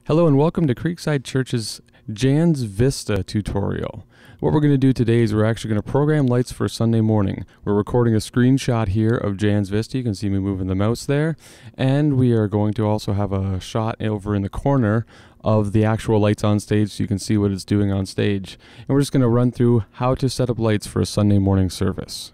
Hello and welcome to Creekside Church's Jands Vista tutorial. What we're going to do today is we're actually going to program lights for Sunday morning. We're recording a screenshot here of Jands Vista. You can see me moving the mouse there. And we are going to also have a shot over in the corner of the actual lights on stage so you can see what it's doing on stage. And we're just going to run through how to set up lights for a Sunday morning service.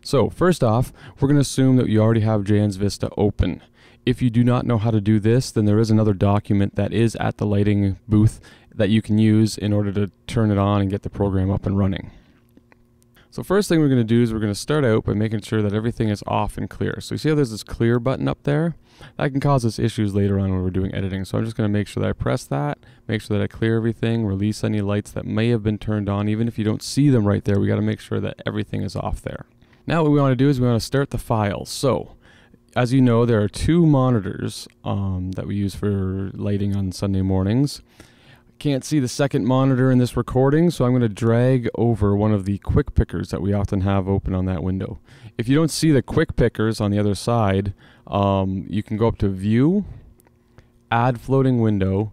So first off, we're going to assume that you already have Jands Vista open. If you do not know how to do this, then there is another document that is at the lighting booth that you can use in order to turn it on and get the program up and running. So first thing we're going to do is we're going to start out by making sure that everything is off and clear. So you see how there's this clear button up there? That can cause us issues later on when we're doing editing. So I'm just going to make sure that I press that, make sure that I clear everything, release any lights that may have been turned on. Even if you don't see them right there, we got to make sure that everything is off there. Now what we want to do is we want to start the file. So as you know, there are two monitors that we use for lighting on Sunday mornings. Can't see the second monitor in this recording, so I'm going to drag over one of the quick pickers that we often have open on that window. If you don't see the quick pickers on the other side, you can go up to View, Add Floating Window,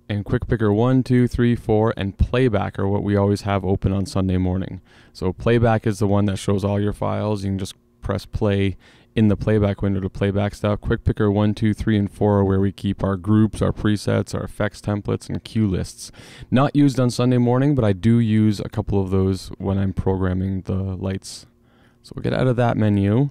and quick picker 1, 2, 3, 4, and playback are what we always have open on Sunday morning. So playback is the one that shows all your files. You can just press play in the playback window to playback stuff. Quick picker 1, 2, 3, and 4 are where we keep our groups, our presets, our effects templates, and cue lists. Not used on Sunday morning, but I do use a couple of those when I'm programming the lights. So we'll get out of that menu.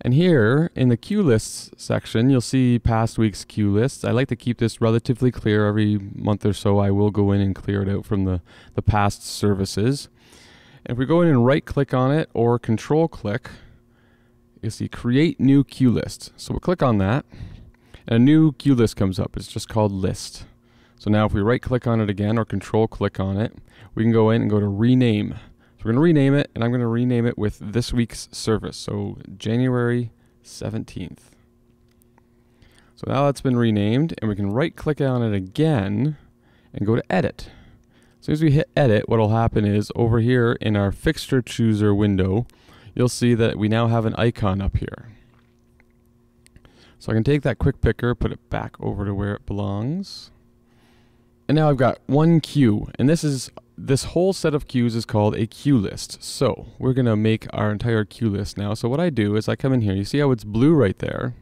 And here in the cue lists section, you'll see past week's cue lists. I like to keep this relatively clear. Every month or so I will go in and clear it out from the past services. And if we go in and right click on it or control click, you'll see create new cue list. So we'll click on that and a new cue list comes up. It's just called list. So now if we right click on it again or control click on it, we can go in and go to rename. So we're going to rename it, and I'm going to rename it with this week's service. So January 17th. So now that's been renamed, and we can right click on it again and go to edit. As soon as we hit edit, what will happen is over here in our fixture chooser window, you'll see that we now have an icon up here. So I can take that quick picker, put it back over to where it belongs. And now I've got one cue, and this whole set of cues is called a cue list. So we're going to make our entire cue list now. So what I do is I come in here, you see how it's blue right there?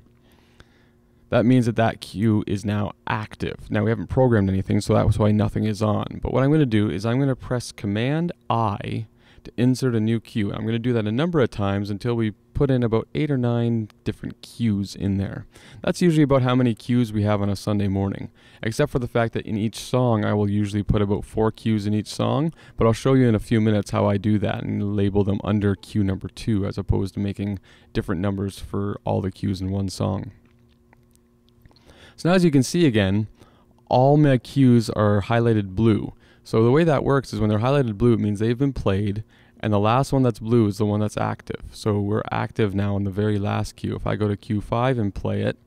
That means that that cue is now active. Now we haven't programmed anything, so that's why nothing is on. But what I'm going to do is I'm going to press Command I to insert a new cue. I'm going to do that a number of times until we put in about 8 or 9 different cues in there. That's usually about how many cues we have on a Sunday morning, except for the fact that in each song I will usually put about 4 cues in each song, but I'll show you in a few minutes how I do that and label them under cue number 2 as opposed to making different numbers for all the cues in one song. So now as you can see again, all my cues are highlighted blue. So the way that works is when they're highlighted blue, it means they've been played, and the last one that's blue is the one that's active. So we're active now in the very last cue. If I go to cue 5 and play it,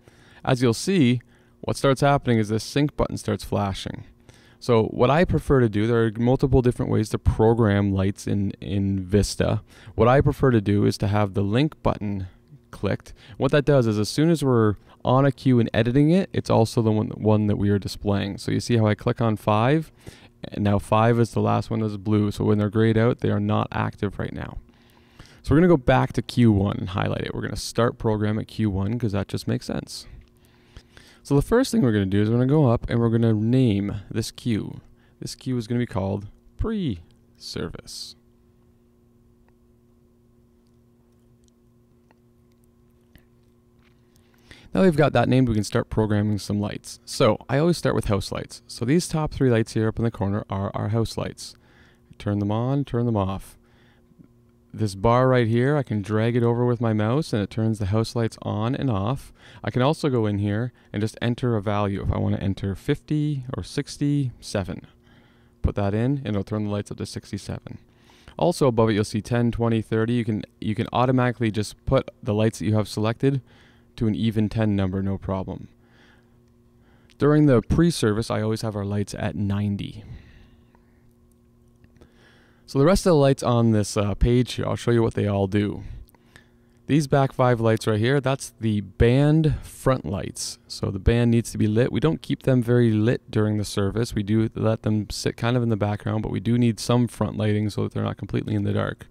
as you'll see, what starts happening is this sync button starts flashing. So what I prefer to do, there are multiple different ways to program lights in Vista. What I prefer to do is to have the link button clicked. What that does is as soon as we're on a cue and editing it, it's also the one that we are displaying. So you see how I click on 5? And now 5 is the last one that's blue, so when they're grayed out, they are not active right now. So we're going to go back to Q1 and highlight it. We're going to start program at Q1 because that just makes sense. So the first thing we're going to do is we're going to go up and we're going to name this cue. This cue is going to be called pre-service. Now we've got that named, we can start programming some lights. So I always start with house lights. So these top 3 lights here up in the corner are our house lights. Turn them on, turn them off. This bar right here, I can drag it over with my mouse and it turns the house lights on and off. I can also go in here and just enter a value. If I want to enter 50 or 67, put that in and it'll turn the lights up to 67. Also above it you'll see 10, 20, 30. You can automatically just put the lights that you have selected to an even 10 number, no problem. During the pre-service, I always have our lights at 90. So the rest of the lights on this page here, I'll show you what they all do. These back 5 lights right here, that's the band front lights. So the band needs to be lit. We don't keep them very lit during the service. We do let them sit kind of in the background, but we do need some front lighting so that they're not completely in the dark.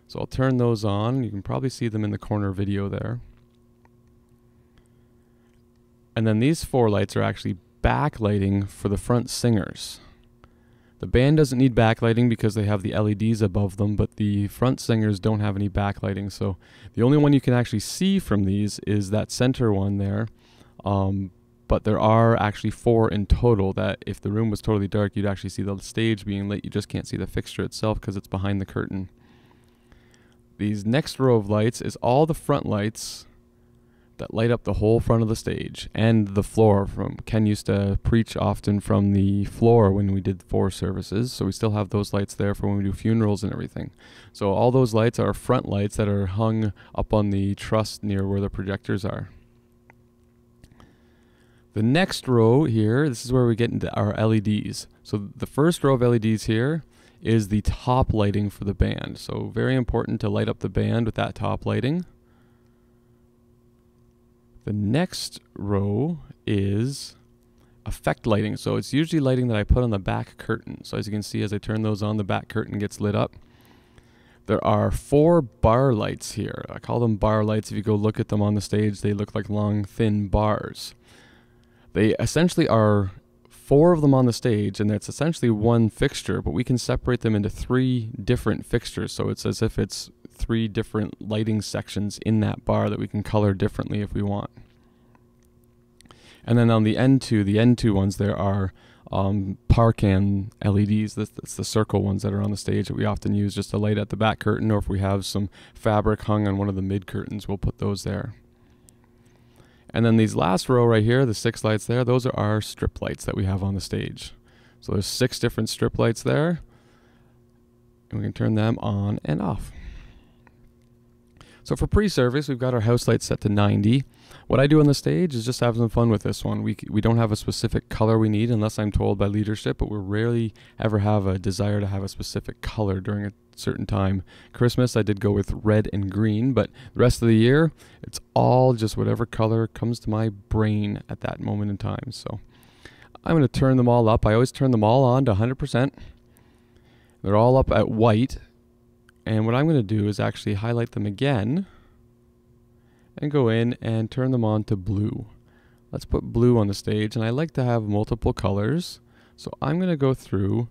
So I'll turn those on. You can probably see them in the corner video there. And then these 4 lights are actually backlighting for the front singers. The band doesn't need backlighting because they have the LEDs above them, but the front singers don't have any backlighting. So the only one you can actually see from these is that center one there. But there are actually 4 in total that if the room was totally dark, you'd actually see the stage being lit. You just can't see the fixture itself because it's behind the curtain. These next row of lights is all the front lights that light up the whole front of the stage and the floor. Ken used to preach often from the floor when we did 4 services, so we still have those lights there for when we do funerals and everything. So all those lights are front lights that are hung up on the truss near where the projectors are. The next row here, this is where we get into our LEDs. So the first row of LEDs here is the top lighting for the band. So very important to light up the band with that top lighting. The next row is effect lighting. So it's usually lighting that I put on the back curtain. So as you can see, as I turn those on, the back curtain gets lit up. There are 4 bar lights here. I call them bar lights. If you go look at them on the stage, they look like long, thin bars. They essentially are 4 of them on the stage, and it's essentially one fixture, but we can separate them into 3 different fixtures. So it's as if it's 3 different lighting sections in that bar that we can color differently if we want. And then on the N2 ones, there are Parcan LEDs. That's the circle ones that are on the stage that we often use just to light at the back curtain, or if we have some fabric hung on one of the mid curtains, we'll put those there. And then these last row right here, the 6 lights there, those are our strip lights that we have on the stage. So there's 6 different strip lights there, and we can turn them on and off. So for pre-service, we've got our house lights set to 90. What I do on the stage is just have some fun with this one. We don't have a specific color we need unless I'm told by leadership, but we rarely ever have a desire to have a specific color during a certain time. Christmas, I did go with red and green, but the rest of the year, it's all just whatever color comes to my brain at that moment in time. So I'm going to turn them all up. I always turn them all on to 100%. They're all up at white. And what I'm going to do is actually highlight them again and go in and turn them on to blue. Let's put blue on the stage, and I like to have multiple colors. So I'm going to go through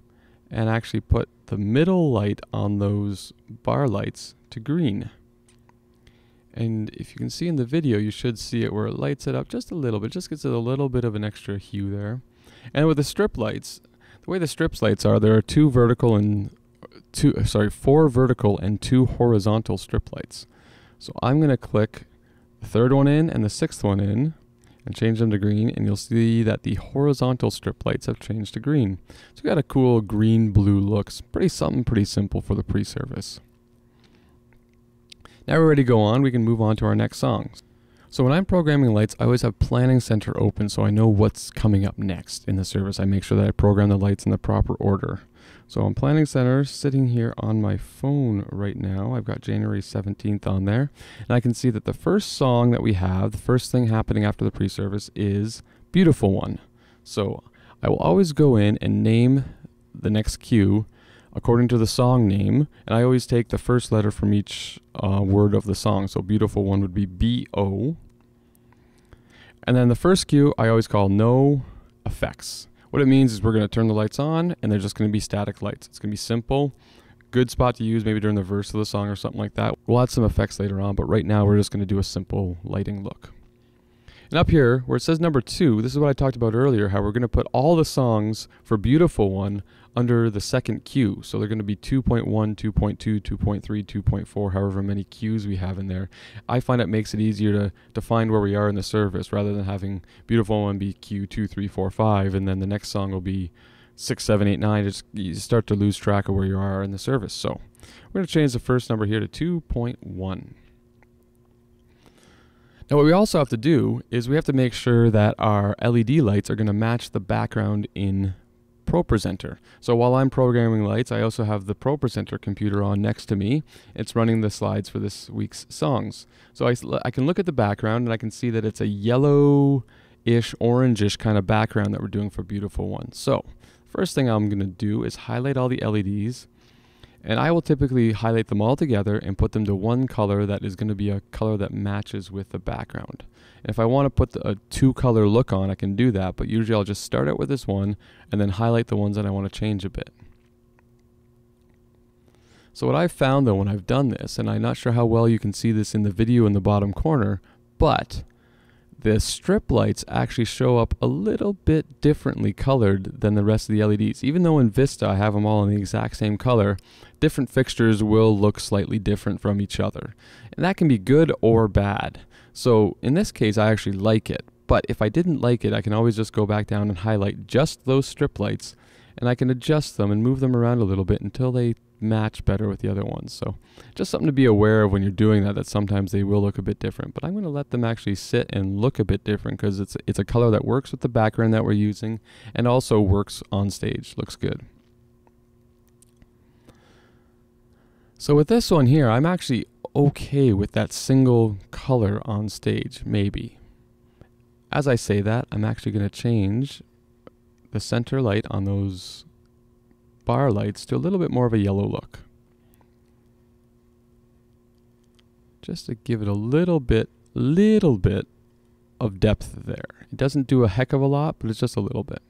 and actually put the middle light on those bar lights to green. And if you can see in the video, you should see it where it lights it up just a little bit, just gets it a little bit of an extra hue there. And with the strip lights, the way the strip lights are, there are 4 vertical and 2 horizontal strip lights. So I'm going to click the 3rd one in and the 6th one in and change them to green, and you'll see that the horizontal strip lights have changed to green. So we got a cool green-blue look. Pretty simple for the pre-service. Now we're ready to go on. We can move on to our next songs. So when I'm programming lights, I always have Planning Center open so I know what's coming up next in the service. I make sure that I program the lights in the proper order. So on Planning Center, sitting here on my phone right now, I've got January 17th on there, and I can see that the first song that we have, the first thing happening after the pre-service is Beautiful One. So I will always go in and name the next cue according to the song name, and I always take the first letter from each word of the song. So Beautiful One would be B-O. And then the first cue I always call No Effects. What it means is we're going to turn the lights on, and they're just going to be static lights. It's going to be simple. Good spot to use maybe during the verse of the song or something like that. We'll add some effects later on, but right now we're just going to do a simple lighting look. And up here, where it says number 2, this is what I talked about earlier, how we're going to put all the songs for Beautiful One under the second cue. So they're going to be 2.1, 2.2, 2.3, 2.4, however many cues we have in there. I find it makes it easier to find where we are in the service rather than having Beautiful One be cue 2, 3, 4, 5, and then the next song will be 6, 7, 8, 9. You start to lose track of where you are in the service. So we're going to change the first number here to 2.1. Now what we also have to do is we have to make sure that our LED lights are going to match the background in propresenter. So while I'm programming lights, I also have the propresenter computer on next to me. It's running the slides for this week's songs. So I can look at the background and I can see that it's a yellow-ish, orange-ish kind of background that we're doing for Beautiful One. So first thing I'm going to do is highlight all the LEDs. And I will typically highlight them all together and put them to one color that is going to be a color that matches with the background. And if I want to put a two-color look on, I can do that, but usually I'll just start out with this one and then highlight the ones that I want to change a bit. So what I've found though when I've done this, and I'm not sure how well you can see this in the video in the bottom corner, but the strip lights actually show up a little bit differently colored than the rest of the LEDs. Even though in Vista I have them all in the exact same color, different fixtures will look slightly different from each other. And that can be good or bad. So in this case I actually like it, but if I didn't like it I can always just go back down and highlight just those strip lights, and I can adjust them and move them around a little bit until they match better with the other ones. So just something to be aware of when you're doing that sometimes they will look a bit different, but I'm going to let them actually sit and look a bit different because it's a color that works with the background that we're using and also works on stage. Looks good. So with this one here, I'm actually okay with that single color on stage, maybe. As I say that, I'm actually going to change the center light on those bar lights to a little bit more of a yellow look. Just to give it a little bit of depth there. It doesn't do a heck of a lot, but it's just a little bit.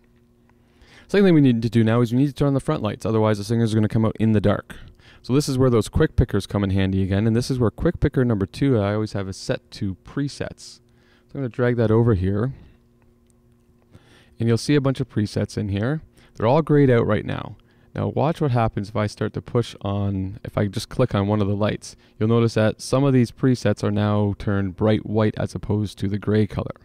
Second thing we need to do now is we need to turn on the front lights, otherwise the singers are going to come out in the dark. So this is where those quick pickers come in handy again, and this is where quick picker number 2 I always have is set to presets. So I'm going to drag that over here, and you'll see a bunch of presets in here. They're all grayed out right now. Now watch what happens if I start to push on, if I just click on one of the lights. You'll notice that some of these presets are now turned bright white as opposed to the gray color.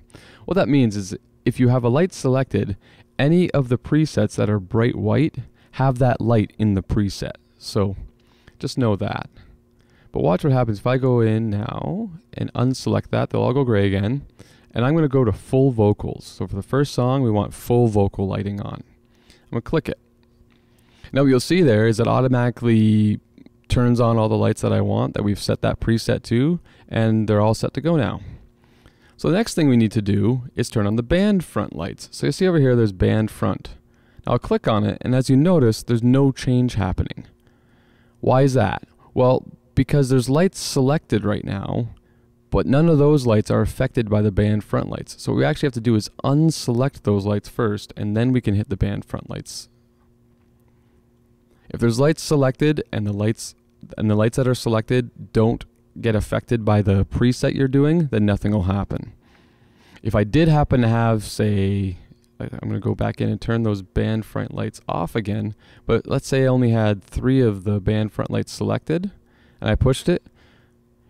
What that means is if you have a light selected, any of the presets that are bright white have that light in the preset. So just know that. But watch what happens if I go in now and unselect that. They'll all go gray again. And I'm going to go to full vocals. So for the first song, we want full vocal lighting on. I'm going to click it. Now what you'll see there is it automatically turns on all the lights that I want that we've set that preset to, and they're all set to go now. So the next thing we need to do is turn on the band front lights. So you see over here there's band front. Now I'll click on it, and as you notice there's no change happening. Why is that? Well, because there's lights selected right now, but none of those lights are affected by the band front lights. So what we actually have to do is unselect those lights first, and then we can hit the band front lights. If there's lights selected and the lights that are selected don't get affected by the preset you're doing, then nothing will happen. If I did happen to have, say, I'm going to go back in and turn those band front lights off again, but let's say I only had 3 of the band front lights selected and I pushed it,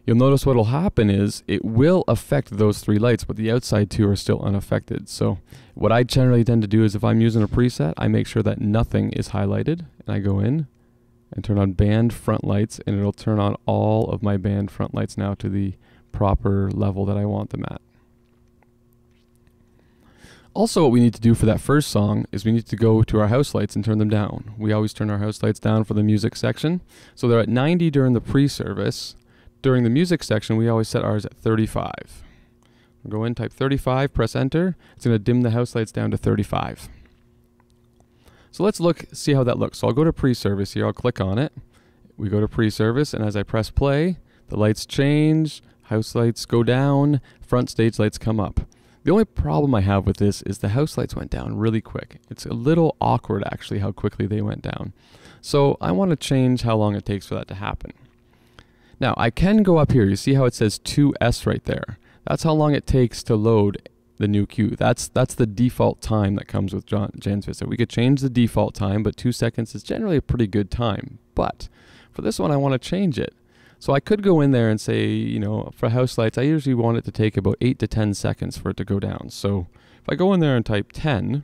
you'll notice what will happen is it will affect those 3 lights, but the outside 2 are still unaffected. So what I generally tend to do is if I'm using a preset, I make sure that nothing is highlighted, and I go in and turn on band front lights, and it'll turn on all of my band front lights now to the proper level that I want them at. Also, what we need to do for that first song is we need to go to our house lights and turn them down. We always turn our house lights down for the music section. So they're at 90 during the pre-service. During the music section, we always set ours at 35. We'll go in, type 35, press enter. It's going to dim the house lights down to 35. So let's see how that looks. So I'll go to pre-service here. I'll click on it. We go to pre-service, and as I press play, the lights change, house lights go down, front stage lights come up. The only problem I have with this is the house lights went down really quick. It's a little awkward, actually, how quickly they went down. So I want to change how long it takes for that to happen. Now, I can go up here. You see how it says 2S right there? That's how long it takes to load the new cue. That's the default time that comes with Jands Vista. We could change the default time, but 2 seconds is generally a pretty good time. But for this one, I want to change it. So I could go in there and say, you know, for house lights, I usually want it to take about 8 to 10 seconds for it to go down. So if I go in there and type 10,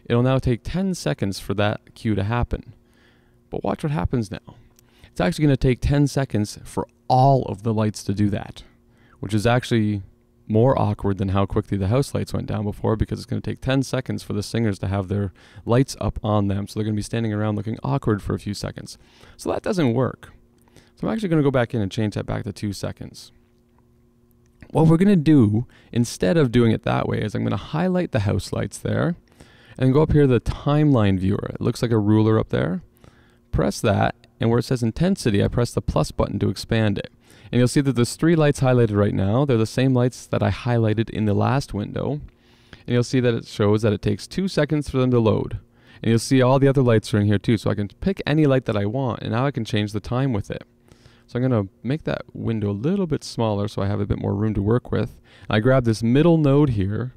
it'll now take 10 seconds for that cue to happen. But watch what happens now. It's actually going to take 10 seconds for all of the lights to do that, which is actually more awkward than how quickly the house lights went down before, because it's going to take 10 seconds for the singers to have their lights up on them. So they're going to be standing around looking awkward for a few seconds. So that doesn't work. So I'm actually going to go back in and change that back to 2 seconds. What we're going to do, instead of doing it that way, is I'm going to highlight the house lights there and go up here to the timeline viewer. It looks like a ruler up there. Press that, and where it says intensity, I press the plus button to expand it. And you'll see that there's 3 lights highlighted right now. They're the same lights that I highlighted in the last window. And you'll see that it shows that it takes 2 seconds for them to load. And you'll see all the other lights are in here too. So I can pick any light that I want, and now I can change the time with it. So I'm going to make that window a little bit smaller so I have a bit more room to work with. I grab this middle node here,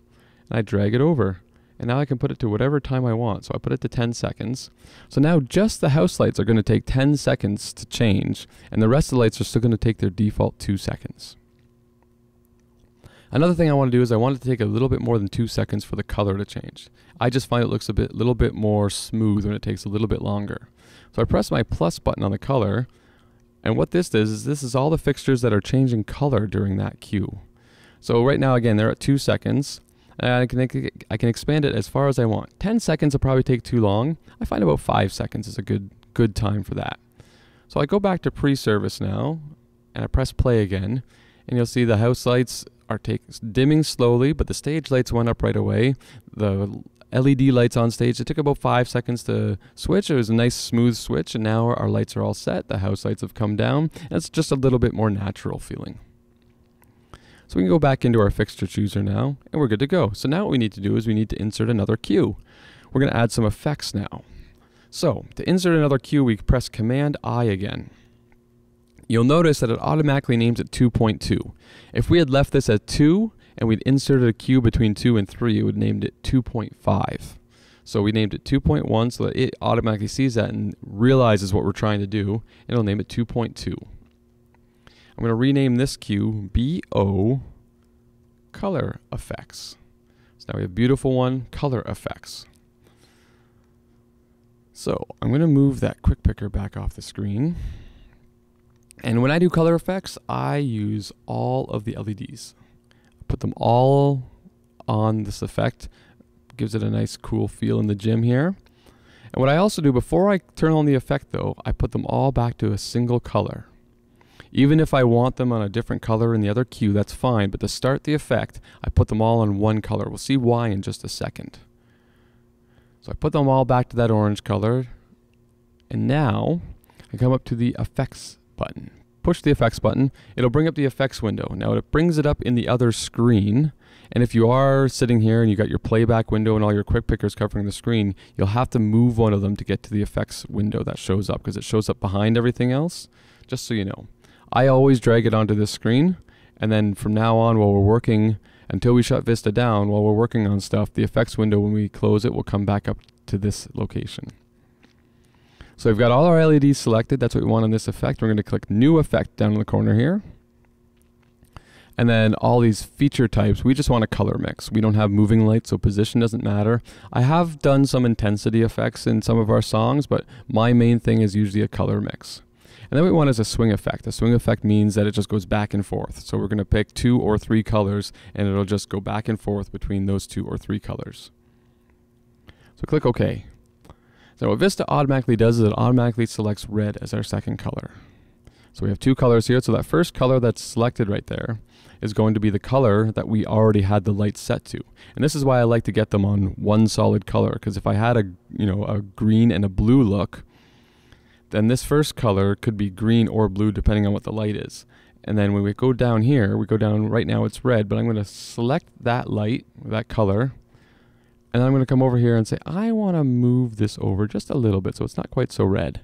and I drag it over. And now I can put it to whatever time I want. So I put it to 10 seconds. So now just the house lights are going to take 10 seconds to change, and the rest of the lights are still going to take their default 2 seconds. Another thing I want to do is I want it to take a little bit more than 2 seconds for the color to change. I just find it looks little bit more smooth when it takes a little bit longer. So I press my plus button on the color, and what this does is this is all the fixtures that are changing color during that cue. So right now, again, they're at 2 seconds. And I can expand it as far as I want. 10 seconds will probably take too long. I find about 5 seconds is a good time for that. So I go back to pre-service now, and I press play again, and you'll see the house lights are dimming slowly, but the stage lights went up right away. The LED lights on stage, it took about 5 seconds to switch. It was a nice smooth switch, and now our lights are all set. The house lights have come down, and it's just a little bit more natural feeling. So we can go back into our fixture chooser now, and we're good to go. So now what we need to do is we need to insert another cue. We're going to add some effects now. So to insert another cue, we press Command I again. You'll notice that it automatically names it 2.2. If we had left this at 2 and we'd inserted a cue between 2 and 3, it would have named it 2.5. So we named it 2.1 so that it automatically sees that and realizes what we're trying to do, and it'll name it 2.2. I'm going to rename this cue BO Color Effects. So now we have beautiful one, Color Effects. So I'm going to move that quick picker back off the screen. And when I do color effects, I use all of the LEDs. I put them all on this effect. Gives it a nice cool feel in the gym here. And what I also do before I turn on the effect though, I put them all back to a single color. Even if I want them on a different color in the other cue, that's fine, but to start the effect, I put them all on one color. We'll see why in just a second. So I put them all back to that orange color, and now I come up to the effects button. Push the effects button, it'll bring up the effects window. Now it brings it up in the other screen, and if you are sitting here and you got your playback window and all your quick pickers covering the screen, you'll have to move one of them to get to the effects window that shows up, because it shows up behind everything else, just so you know. I always drag it onto this screen, and then from now on while we're working, until we shut Vista down, while we're working on stuff, the effects window, when we close it, will come back up to this location. So we've got all our LEDs selected. That's what we want on this effect. We're going to click New Effect down in the corner here. And then all these feature types, we just want a color mix. We don't have moving lights, so position doesn't matter. I have done some intensity effects in some of our songs, but my main thing is usually a color mix. And then what we want is a swing effect. A swing effect means that it just goes back and forth. So we're going to pick 2 or 3 colors, and it'll just go back and forth between those 2 or 3 colors. So click OK. So what Vista automatically does is it automatically selects red as our second color. So we have 2 colors here. So that first color that's selected right there is going to be the color that we already had the light set to. And this is why I like to get them on one solid color, because if I had a green and a blue look, then this first color could be green or blue depending on what the light is. And then when we go down here, we go down, right now it's red, but I'm going to select that light, that color, and I'm going to come over here and say, I want to move this over just a little bit so it's not quite so red.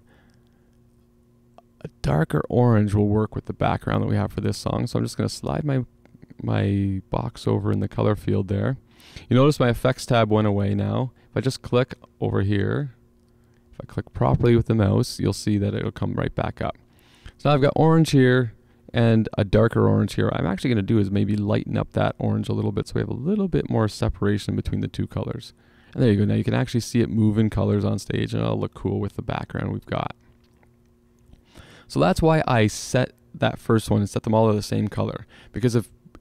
A darker orange will work with the background that we have for this song, so I'm just going to slide my box over in the color field there. You notice my effects tab went away now. If I just click over here, if I click properly with the mouse, you'll see that it'll come right back up. So now I've got orange here and a darker orange here. What I'm actually going to do is maybe lighten up that orange a little bit so we have a little bit more separation between the 2 colors. And there you go. Now you can actually see it move in colors on stage, and it'll look cool with the background we've got. So that's why I set that first one and set them all to the same color. Because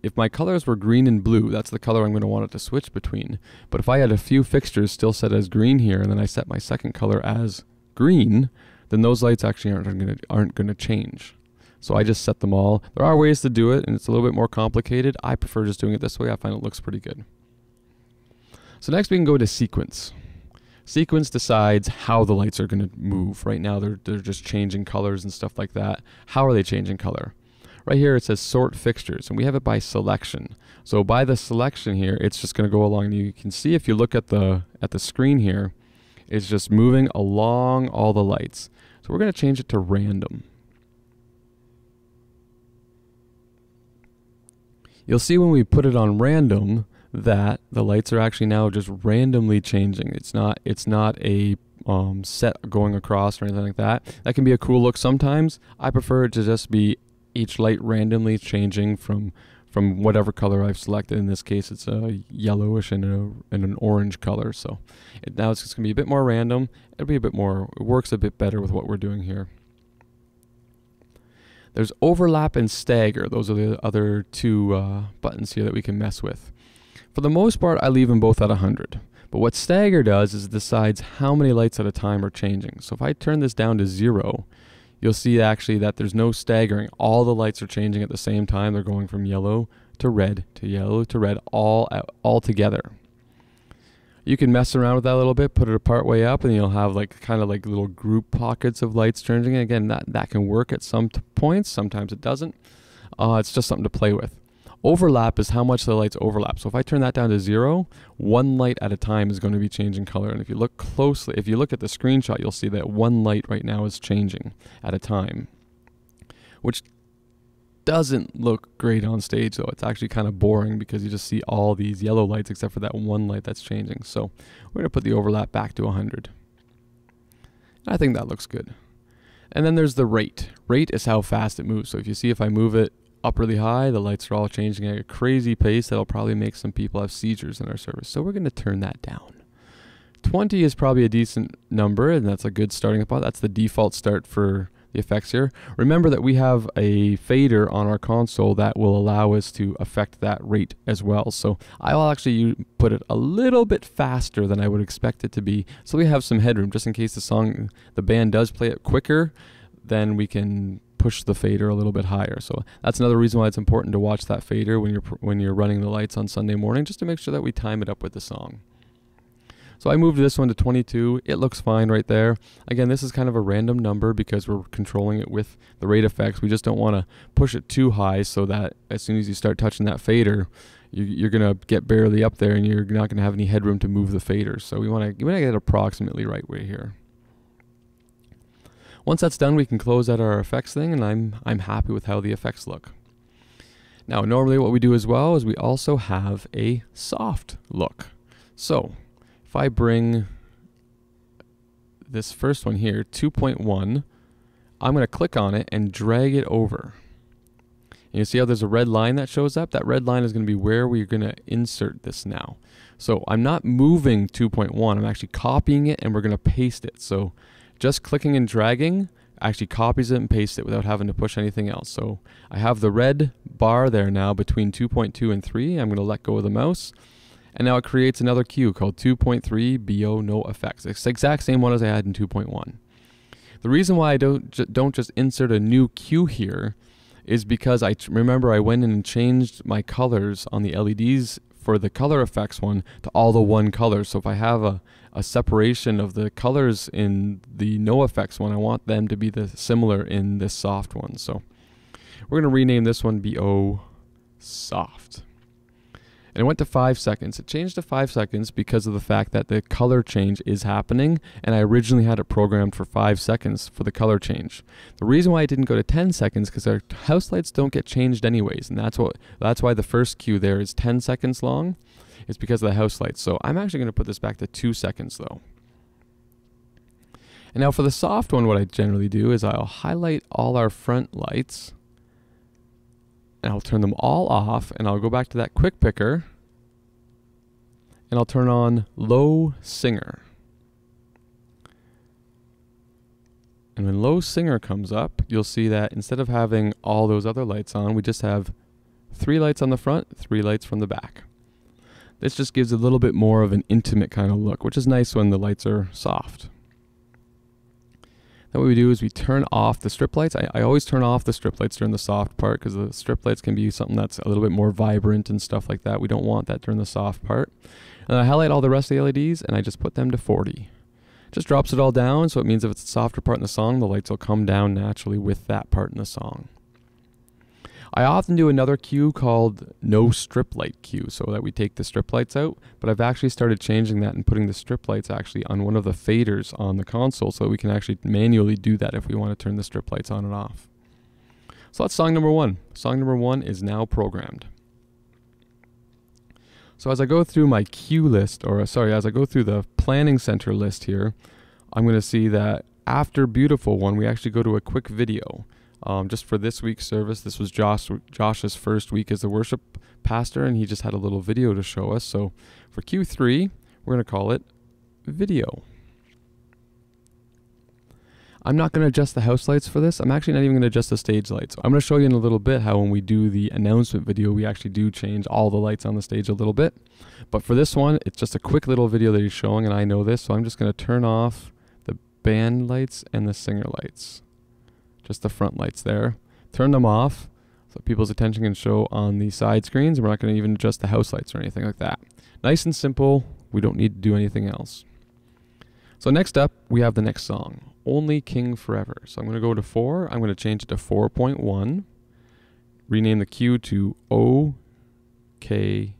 if my colors were green and blue, that's the color I'm going to want it to switch between. But if I had a few fixtures still set as green here, and then I set my second color as green, then those lights actually aren't going to change. So I just set them all. There are ways to do it, and it's a little bit more complicated. I prefer just doing it this way. I find it looks pretty good. So next we can go to sequence. Sequence decides how the lights are going to move. Right now they're just changing colors and stuff like that. How are they changing color? Right here it says sort fixtures, and we have it by selection. So by the selection here, it's just going to go along. And you can see if you look at the screen here, it's just moving along all the lights. So we're going to change it to random. You'll see when we put it on random that the lights are actually now just randomly changing. It's not a set going across or anything like that. That can be a cool look sometimes. I prefer it to just be each light randomly changing from whatever color I've selected. In this case, it's a yellowish and an orange color. So now it's just going to be a bit more random. It'll be a bit more. It works a bit better with what we're doing here. There's overlap and stagger. Those are the other two buttons here that we can mess with. For the most part, I leave them both at 100. But what stagger does is it decides how many lights at a time are changing. So if I turn this down to 0, you'll see actually that there's no staggering. All the lights are changing at the same time. They're going from yellow to red to yellow to red all together. You can mess around with that a little bit, put it a part way up, and you'll have kind of like little group pockets of lights changing. And again, that can work at some points. Sometimes it doesn't. It's just something to play with. Overlap is how much the lights overlap. So if I turn that down to 0, one light at a time is going to be changing color. And if you look closely, if you look at the screenshot, you'll see that one light right now is changing at a time, which doesn't look great on stage, though. It's actually kind of boring because you just see all these yellow lights except for that one light that's changing. So we're going to put the overlap back to 100. I think that looks good. And then there's the rate. Rate is how fast it moves. So if you see if I move it up really high, the lights are all changing at a crazy pace. That'll probably make some people have seizures in our service. So we're going to turn that down. 20 is probably a decent number, and that's a good starting point. That's the default start for the effects here. Remember that we have a fader on our console that will allow us to affect that rate as well. So I'll actually put it a little bit faster than I would expect it to be, so we have some headroom just in case the band does play it quicker. Then we can push the fader a little bit higher. So that's another reason why it's important to watch that fader when you're running the lights on Sunday morning, just to make sure that we time it up with the song. So I moved this one to 22. It looks fine right there. Again, this is kind of a random number because we're controlling it with the rate effects. We just don't want to push it too high so that as soon as you start touching that fader, you're going to get barely up there and you're not going to have any headroom to move the fader. So we want to get it approximately right way here. Once that's done, we can close out our effects thing, and I'm happy with how the effects look. Now, normally what we do as well is we also have a soft look. So if I bring this first one here, 2.1, I'm going to click on it and drag it over. And you see how there's a red line that shows up? That red line is going to be where we're going to insert this now. So I'm not moving 2.1, I'm actually copying it and we're going to paste it. So just clicking and dragging actually copies it and pastes it without having to push anything else. So I have the red bar there now between 2.2 and 3. I'm going to let go of the mouse. And now it creates another cue called 2.3 BO no effects. It's the exact same one as I had in 2.1. The reason why I don't just insert a new cue here is because remember I went in and changed my colors on the LEDs for the color effects one to all the one color. So if I have a separation of the colors in the no effects one, I want them to be similar in this soft one. So we're going to rename this one BO soft. And it went to 5 seconds. It changed to 5 seconds because of the fact that the color change is happening, and I originally had it programmed for 5 seconds for the color change. The reason why it didn't go to 10 seconds because our house lights don't get changed anyways, and that's why the first cue there is 10 seconds long. It's because of the house lights. So I'm actually going to put this back to 2 seconds though. And now for the soft one, what I generally do is I'll highlight all our front lights, and I'll turn them all off, and I'll go back to that quick picker, and I'll turn on low singer. And when low singer comes up, you'll see that instead of having all those other lights on, we just have 3 lights on the front, 3 lights from the back. This just gives a little bit more of an intimate kind of look, which is nice when the lights are soft. Then what we do is we turn off the strip lights. I always turn off the strip lights during the soft part because the strip lights can be something that's a little bit more vibrant and stuff like that. We don't want that during the soft part. And I highlight all the rest of the LEDs and I just put them to 40. Just drops it all down, so it means if it's a softer part in the song, the lights will come down naturally with that part in the song. I often do another cue called no strip light cue, so that we take the strip lights out, but I've actually started changing that and putting the strip lights actually on one of the faders on the console so that we can actually manually do that if we want to turn the strip lights on and off. So that's song number 1. Song number 1 is now programmed. So as I go through my cue list, as I go through the planning center list here, I'm going to see that after Beautiful One, we actually go to a quick video. Just for this week's service, this was Josh's first week as the worship pastor, and he just had a little video to show us. So for Q3, we're going to call it Video. I'm not going to adjust the house lights for this. I'm actually not even going to adjust the stage lights. I'm going to show you in a little bit how when we do the announcement video, we actually do change all the lights on the stage a little bit. But for this one, it's just a quick little video that he's showing, and I know this, so I'm just going to turn off the band lights and the singer lights. Just the front lights there. Turn them off so people's attention can show on the side screens, and we're not going to even adjust the house lights or anything like that. Nice and simple. We don't need to do anything else. So next up, we have the next song, Only King Forever. So I'm going to go to 4. I'm going to change it to 4.1. Rename the cue to OKF.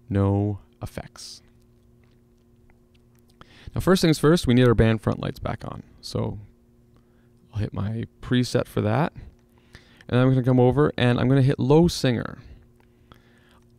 No effects. Now first things first, we need our band front lights back on. So I'll hit my preset for that. And I'm going to come over and I'm going to hit low singer.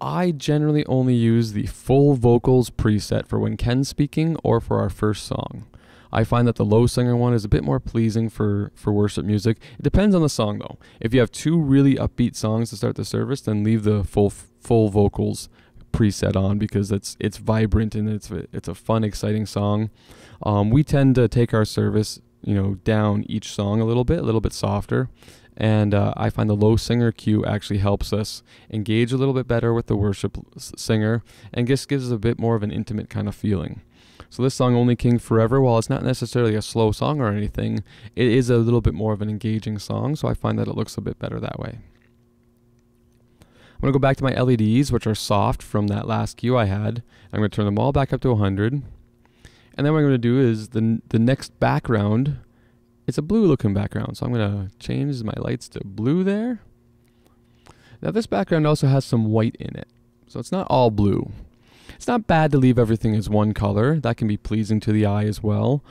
I generally only use the full vocals preset for when Ken's speaking or for our first song. I find that the low singer one is a bit more pleasing for worship music. It depends on the song though. If you have 2 really upbeat songs to start the service, then leave the full vocals preset on because it's vibrant and it's a fun, exciting song. We tend to take our service, down each song a little bit softer. And I find the low singer cue actually helps us engage a little bit better with the worship singer and just gives us a bit more of an intimate kind of feeling. So this song, Only King Forever, while it's not necessarily a slow song or anything, it is a little bit more of an engaging song, so I find that it looks a bit better that way. I'm going to go back to my LEDs, which are soft from that last cue I had. I'm going to turn them all back up to 100. And then what I'm going to do is the next background, it's a blue looking background, so I'm going to change my lights to blue there. Now this background also has some white in it, so it's not all blue. It's not bad to leave everything as one color. That can be pleasing to the eye as well.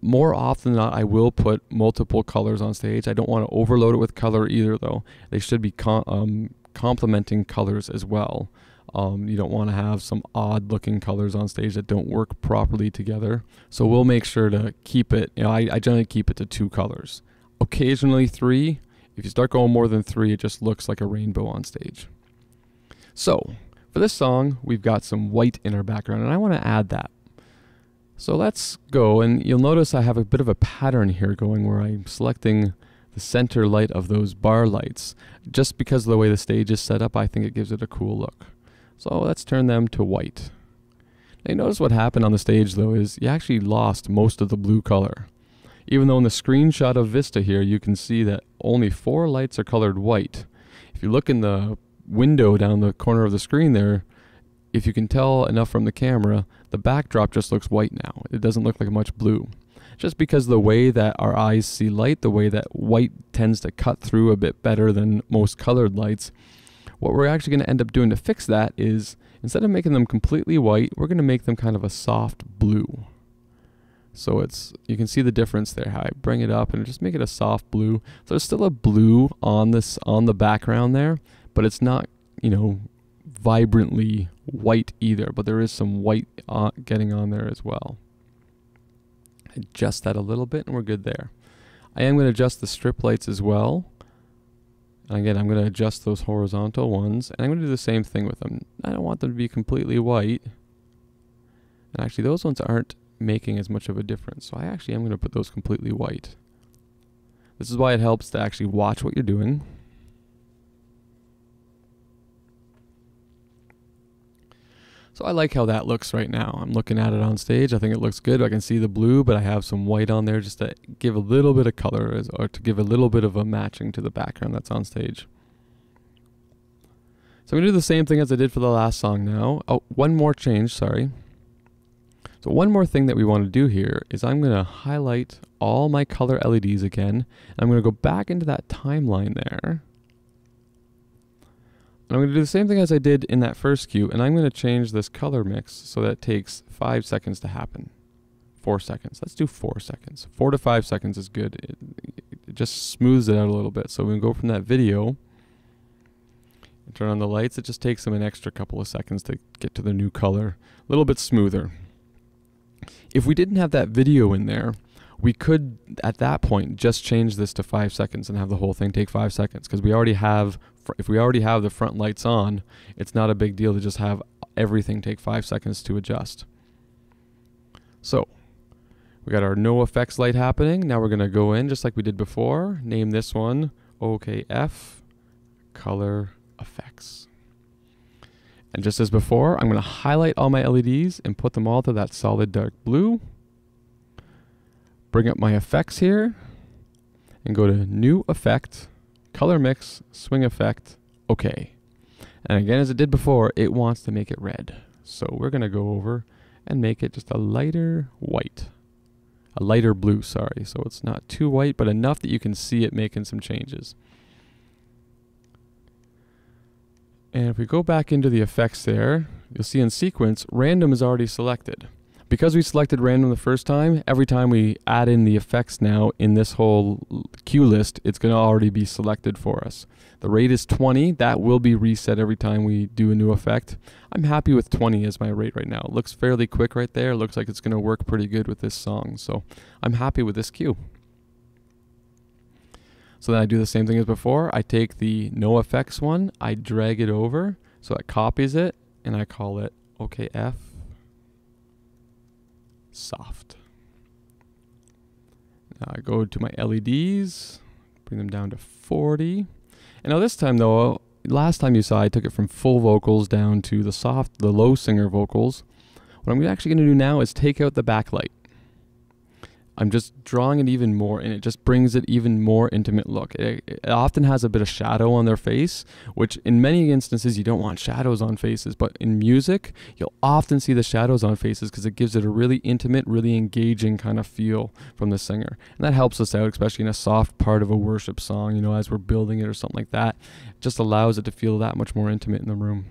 More often than not, I will put multiple colors on stage. I don't want to overload it with color either though. They should be complementing colors as well. You don't want to have some odd looking colors on stage that don't work properly together. So we'll make sure to keep it, I generally keep it to 2 colors. Occasionally 3. If you start going more than 3, it just looks like a rainbow on stage. So for this song, we've got some white in our background and I want to add that. So let's go, and you'll notice I have a bit of a pattern here going where I'm selecting the center light of those bar lights. Just because of the way the stage is set up, I think it gives it a cool look. So let's turn them to white. Now you notice what happened on the stage though is you actually lost most of the blue color. Even though in the screenshot of Vista here you can see that only 4 lights are colored white. If you look in the window down the corner of the screen there, if you can tell enough from the camera, the backdrop just looks white now. It doesn't look like much blue. Just because the way that our eyes see light, the way that white tends to cut through a bit better than most colored lights, what we're actually going to end up doing to fix that is, instead of making them completely white, we're going to make them kind of a soft blue. So you can see the difference there, how I bring it up and just make it a soft blue. So there's still a blue on the background there, but it's not, vibrantly white either, but there is some white getting on there as well. Adjust that a little bit and we're good there. I am going to adjust the strip lights as well. And again, I'm going to adjust those horizontal ones, and I'm going to do the same thing with them. I don't want them to be completely white. And actually, those ones aren't making as much of a difference, so I actually am going to put those completely white. This is why it helps to actually watch what you're doing. So I like how that looks right now. I'm looking at it on stage. I think it looks good. I can see the blue, but I have some white on there just to give a little bit of color or to give a little bit of a matching to the background that's on stage. So I'm going to do the same thing as I did for the last song now. Oh, one more change, sorry. So one more thing that we want to do here is I'm going to highlight all my color LEDs again. And I'm going to go back into that timeline there. And I'm going to do the same thing as I did in that first cue, and I'm going to change this color mix so that it takes 5 seconds to happen. 4 seconds. Let's do 4 seconds. 4 to 5 seconds is good. It just smooths it out a little bit. So we can go from that video and turn on the lights. It just takes them an extra couple of seconds to get to the new color. A little bit smoother. If we didn't have that video in there, we could, at that point, just change this to 5 seconds and have the whole thing take 5 seconds, because we already have, if we already have the front lights on, it's not a big deal to just have everything take 5 seconds to adjust. So, we got our no effects light happening. Now we're going to go in just like we did before, name this one OKF Color Effects. And just as before, I'm going to highlight all my LEDs and put them all to that solid dark blue. Bring up my effects here and go to New Effect, Color Mix, Swing Effect, OK. And again, as it did before, it wants to make it red. So we're going to go over and make it just a lighter white. A lighter blue, sorry. So it's not too white, but enough that you can see it making some changes. And if we go back into the effects there, you'll see in sequence, random is already selected. Because we selected random the first time, every time we add in the effects now in this whole cue list, it's going to already be selected for us. The rate is 20. That will be reset every time we do a new effect. I'm happy with 20 as my rate right now. It looks fairly quick right there. It looks like it's going to work pretty good with this song. So I'm happy with this cue. So then I do the same thing as before. I take the no effects one, I drag it over, so it copies it, and I call it OKF Soft. Now I go to my LEDs, bring them down to 40. And now this time though, last time you saw I took it from full vocals down to the low singer vocals. What I'm actually going to do now is take out the backlight. I'm just drawing it even more, and it just brings it even more intimate look. It often has a bit of shadow on their face, which in many instances you don't want shadows on faces, but in music, you'll often see the shadows on faces because it gives it a really intimate, really engaging kind of feel from the singer. And that helps us out, especially in a soft part of a worship song, you know, as we're building it or something like that. It just allows it to feel that much more intimate in the room.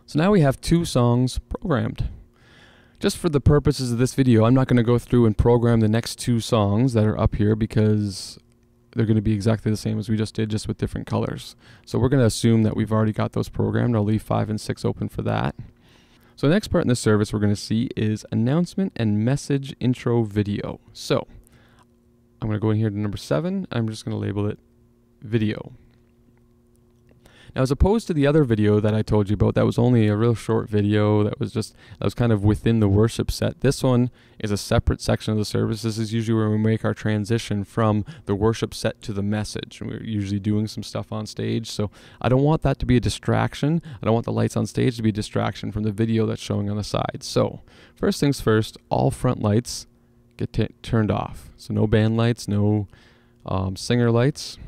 So now we have 2 songs programmed. Just for the purposes of this video, I'm not going to go through and program the next 2 songs that are up here because they're going to be exactly the same as we just did, just with different colors. So we're going to assume that we've already got those programmed. I'll leave 5 and 6 open for that. So the next part in this service we're going to see is announcement and message intro video. So I'm going to go in here to number 7. I'm just going to label it video. Now, as opposed to the other video that I told you about, that was only a real short video that was kind of within the worship set. This one is a separate section of the service. This is usually where we make our transition from the worship set to the message. We're usually doing some stuff on stage, so I don't want that to be a distraction. I don't want the lights on stage to be a distraction from the video that's showing on the side. So, first things first, all front lights get turned off. So no band lights, no singer lights.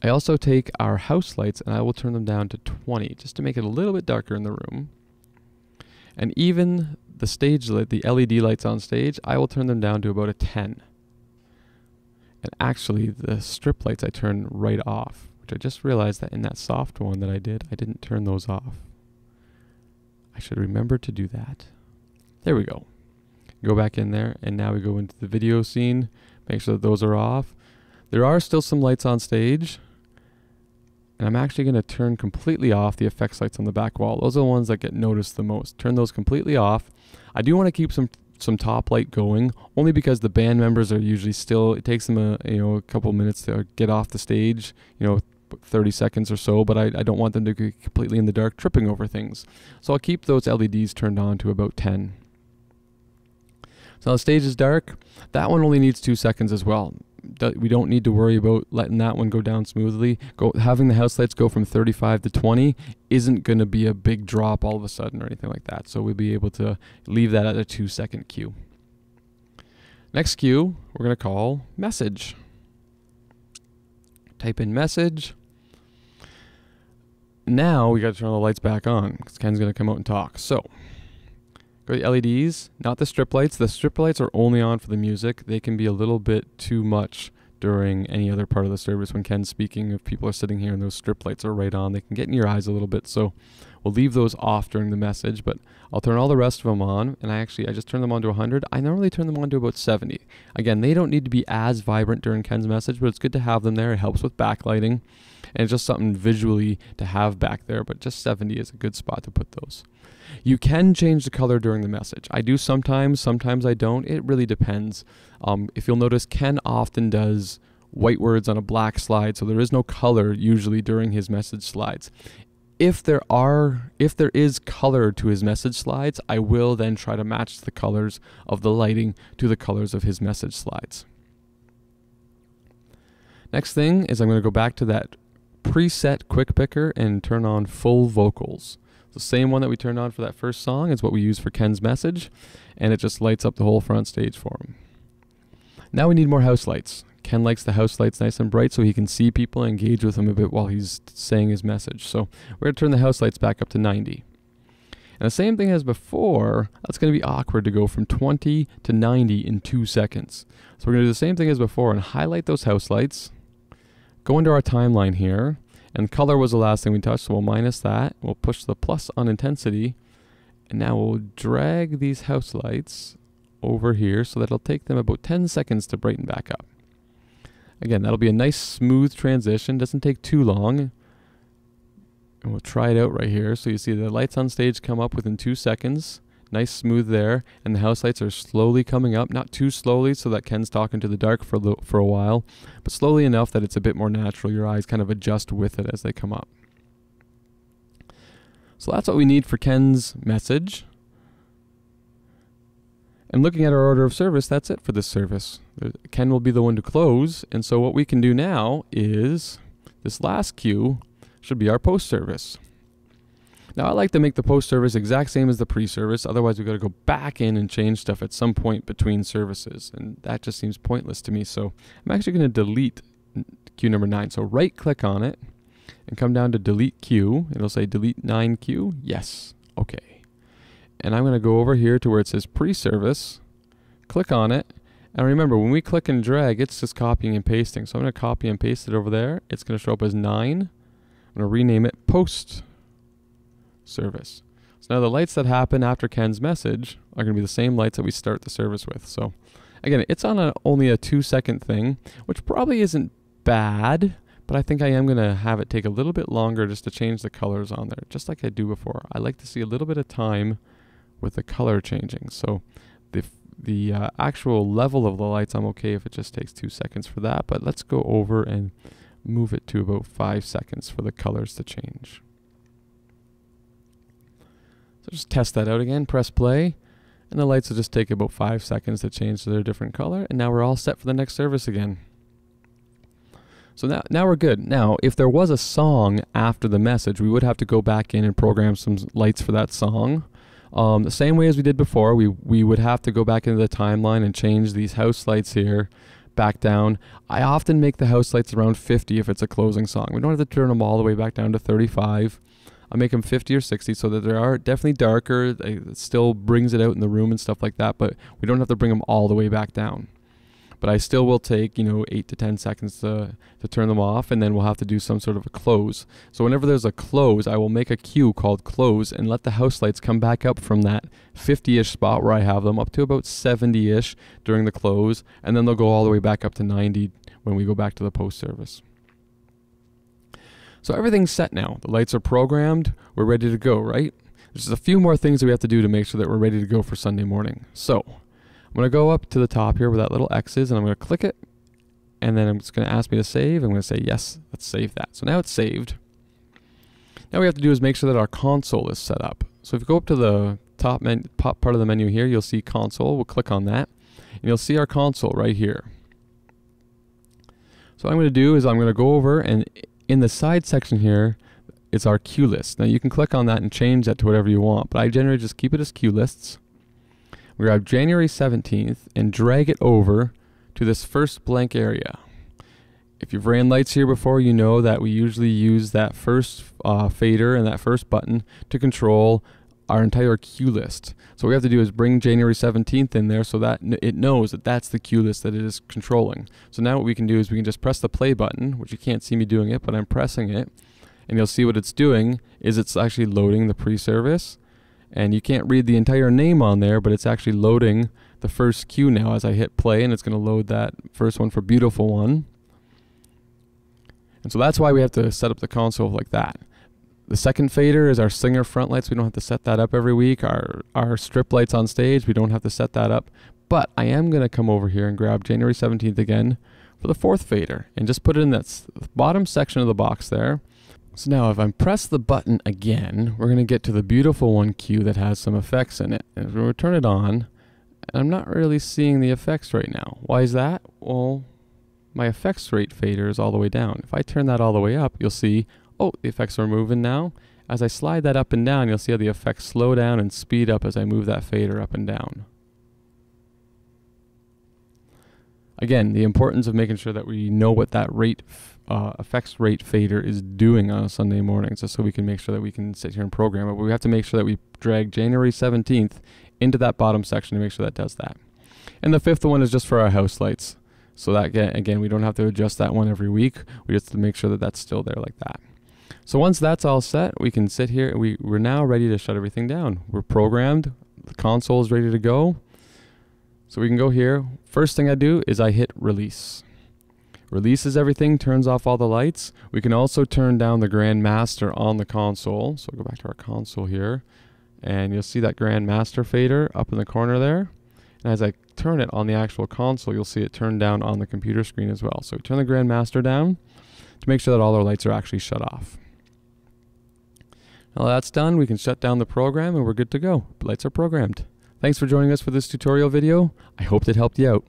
I also take our house lights and I will turn them down to 20 just to make it a little bit darker in the room. And even the stage light, the LED lights on stage, I will turn them down to about a 10. And actually the strip lights I turn right off, which I just realized that in that soft one that I didn't turn those off. I should remember to do that. There we go. Go back in there and now we go into the video scene, make sure that those are off. There are still some lights on stage. And I'm actually going to turn completely off the effects lights on the back wall. Those are the ones that get noticed the most. Turn those completely off. I do want to keep some top light going, only because the band members are usually still, it takes them a couple minutes to get off the stage, 30 seconds or so, but I don't want them to be completely in the dark tripping over things. So I'll keep those LEDs turned on to about 10. So the stage is dark. That one only needs 2 seconds as well. we don't need to worry about letting that one go down smoothly. Having the house lights go from 35 to 20 isn't going to be a big drop all of a sudden or anything like that. So we'll be able to leave that at a 2-second cue. Next cue, we're going to call message. Type in message. Now we got to turn the lights back on because Ken's going to come out and talk. So go to LEDs, not the strip lights. The strip lights are only on for the music. They can be a little bit too much during any other part of the service when Ken's speaking. If people are sitting here and those strip lights are right on, they can get in your eyes a little bit. So we'll leave those off during the message, but I'll turn all the rest of them on. And I just turn them on to 100. I normally turn them on to about 70. Again, they don't need to be as vibrant during Ken's message, but it's good to have them there. It helps with backlighting. And it's just something visually to have back there, but just 70 is a good spot to put those. You can change the color during the message. I do sometimes I don't. It really depends. If you'll notice, Ken often does white words on a black slide, so there is no color usually during his message slides. If there is color to his message slides, I will then try to match the colors of the lighting to the colors of his message slides. Next thing is I'm going to go back to that preset quick picker and turn on full vocals. The same one that we turned on for that first song is what we use for Ken's message, and it just lights up the whole front stage for him. Now we need more house lights. Ken likes the house lights nice and bright so he can see people and engage with them a bit while he's saying his message. So we're going to turn the house lights back up to 90. And the same thing as before, that's going to be awkward to go from 20 to 90 in 2 seconds. So we're going to do the same thing as before and highlight those house lights. Go into our timeline here, and color was the last thing we touched, so we'll minus that. We'll push the plus on intensity, and now we'll drag these house lights over here so that it'll take them about 10 seconds to brighten back up. Again, that'll be a nice smooth transition, doesn't take too long. And we'll try it out right here. So you see the lights on stage come up within 2 seconds. Nice smooth there, and the house lights are slowly coming up, not too slowly so that Ken's talking to the dark for a while, but slowly enough that it's a bit more natural. Your eyes kind of adjust with it as they come up. So that's what we need for Ken's message. And looking at our order of service, that's it for this service. Ken will be the one to close, and so what we can do now is this last cue should be our post service. Now I like to make the post service exact same as the pre-service, otherwise we've got to go back in and change stuff at some point between services, and that just seems pointless to me. So I'm actually going to delete cue number 9. So right click on it and come down to delete cue. It'll say delete 9 cue. Yes. Okay. And I'm going to go over here to where it says pre-service, click on it, and remember when we click and drag, it's just copying and pasting. So I'm going to copy and paste it over there. It's going to show up as 9. I'm going to rename it post service. So now the lights that happen after Ken's message are going to be the same lights that we start the service with. So again, it's on only a 2-second thing, which probably isn't bad, but I think I am going to have it take a little bit longer just to change the colors on there, just like I do before. I like to see a little bit of time with the color changing. So the actual level of the lights, I'm okay if it just takes 2 seconds for that, but let's go over and move it to about 5 seconds for the colors to change. So just test that out again, press play, and the lights will just take about 5 seconds to change to their different color, and now we're all set for the next service again. So now we're good. Now, if there was a song after the message, we would have to go back in and program some lights for that song. The same way as we did before, we would have to go back into the timeline and change these house lights here back down. I often make the house lights around 50 if it's a closing song. We don't have to turn them all the way back down to 35. I make them 50 or 60 so that they are definitely darker. It still brings it out in the room and stuff like that, but we don't have to bring them all the way back down. But I still will take, 8 to 10 seconds to turn them off, and then we'll have to do some sort of a close. So whenever there's a close, I will make a cue called close and let the house lights come back up from that 50-ish spot where I have them up to about 70-ish during the close, and then they'll go all the way back up to 90 when we go back to the post service. So everything's set now. The lights are programmed. We're ready to go, right? There's just a few more things that we have to do to make sure that we're ready to go for Sunday morning. So I'm going to go up to the top here where that little X is, and I'm going to click it, and then it's going to ask me to save. I'm going to say, yes, let's save that. So now it's saved. Now what we have to do is make sure that our console is set up. So if you go up to the top part of the menu here, you'll see console. We'll click on that, and you'll see our console right here. So what I'm going to do is I'm going to go over, and in the side section here, it's our cue list. Now you can click on that and change that to whatever you want, but I generally just keep it as cue lists. We grab January 17th and drag it over to this first blank area. If you've ran lights here before, you know that we usually use that first fader and that first button to control our entire cue list. So what we have to do is bring January 17th in there so that it knows that that's the cue list that it is controlling. So now what we can do is we can just press the play button, which you can't see me doing it, but I'm pressing it, and you'll see what it's doing is it's actually loading the pre-service. And you can't read the entire name on there, but it's actually loading the first cue now as I hit play, and it's going to load that first one for Beautiful One. And so that's why we have to set up the console like that. The second fader is our singer front lights. We don't have to set that up every week. Our strip lights on stage, we don't have to set that up. But I am going to come over here and grab January 17th again for the fourth fader and just put it in that bottom section of the box there. So now if I press the button again, we're going to get to the Beautiful One cue that has some effects in it. And we're going to turn it on, and I'm not really seeing the effects right now. Why is that? Well, my effects rate fader is all the way down. If I turn that all the way up, you'll see, oh, the effects are moving now. As I slide that up and down, you'll see how the effects slow down and speed up as I move that fader up and down. Again, the importance of making sure that we know what that effects rate fader is doing on a Sunday morning, just so we can make sure that we can sit here and program it. But we have to make sure that we drag January 17th into that bottom section to make sure that does that. And the fifth one is just for our house lights. So that, again, we don't have to adjust that one every week. We just have to make sure that that's still there like that. So once that's all set, we can sit here. We're now ready to shut everything down. We're programmed. The console is ready to go. So we can go here. First thing I do is I hit release. Releases everything, turns off all the lights. We can also turn down the Grand Master on the console. So go back to our console here, and you'll see that Grand Master fader up in the corner there. And as I turn it on the actual console, you'll see it turn down on the computer screen as well. So we turn the Grand Master down to make sure that all our lights are actually shut off. Now that's done, we can shut down the program and we're good to go. Lights are programmed. Thanks for joining us for this tutorial video. I hope it helped you out.